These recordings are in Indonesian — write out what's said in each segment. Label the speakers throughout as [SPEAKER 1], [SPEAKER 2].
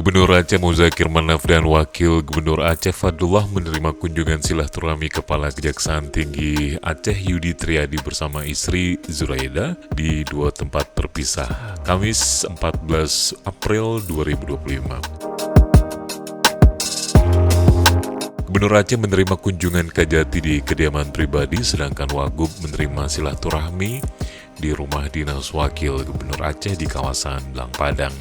[SPEAKER 1] Gubernur Aceh Muzakir Manaf dan Wakil Gubernur Aceh Fadlullah menerima kunjungan silaturahmi Kepala Kejaksaan Tinggi Aceh Yudi Triadi bersama istri Zuraida di dua tempat terpisah, Kamis 14 April 2025. Gubernur Aceh menerima kunjungan Kajati di kediaman pribadi, sedangkan Wagub menerima silaturahmi di rumah dinas Wakil Gubernur Aceh di kawasan Belang Padang.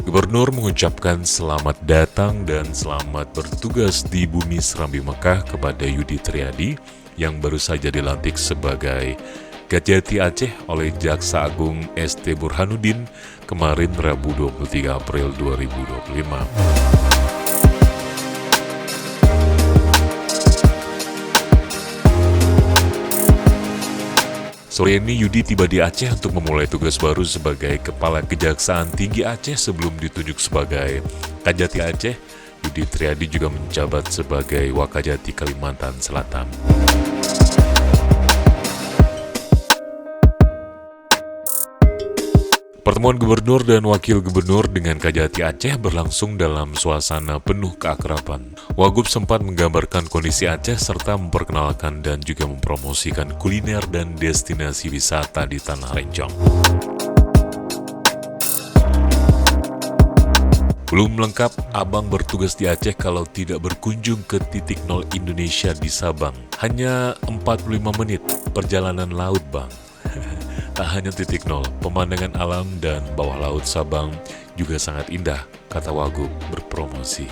[SPEAKER 1] Gubernur mengucapkan selamat datang dan selamat bertugas di bumi Serambi Mekah kepada Yudi Triadi yang baru saja dilantik sebagai Kajati Aceh oleh Jaksa Agung ST Burhanuddin kemarin Rabu 23 April 2025. Sore ini Yudi tiba di Aceh untuk memulai tugas baru sebagai Kepala Kejaksaan Tinggi Aceh sebelum ditunjuk sebagai Kajati Aceh. Yudi Triadi juga menjabat sebagai Wakajati Kalimantan Selatan. Pertemuan gubernur dan wakil gubernur dengan Kajati Aceh berlangsung dalam suasana penuh keakraban. Wagub sempat menggambarkan kondisi Aceh serta memperkenalkan dan juga mempromosikan kuliner dan destinasi wisata di Tanah Rencong. Belum lengkap, Abang bertugas di Aceh kalau tidak berkunjung ke titik nol Indonesia di Sabang. Hanya 45 menit perjalanan laut, Bang. Tak hanya titik nol, pemandangan alam dan bawah laut Sabang juga sangat indah, kata Wagub berpromosi.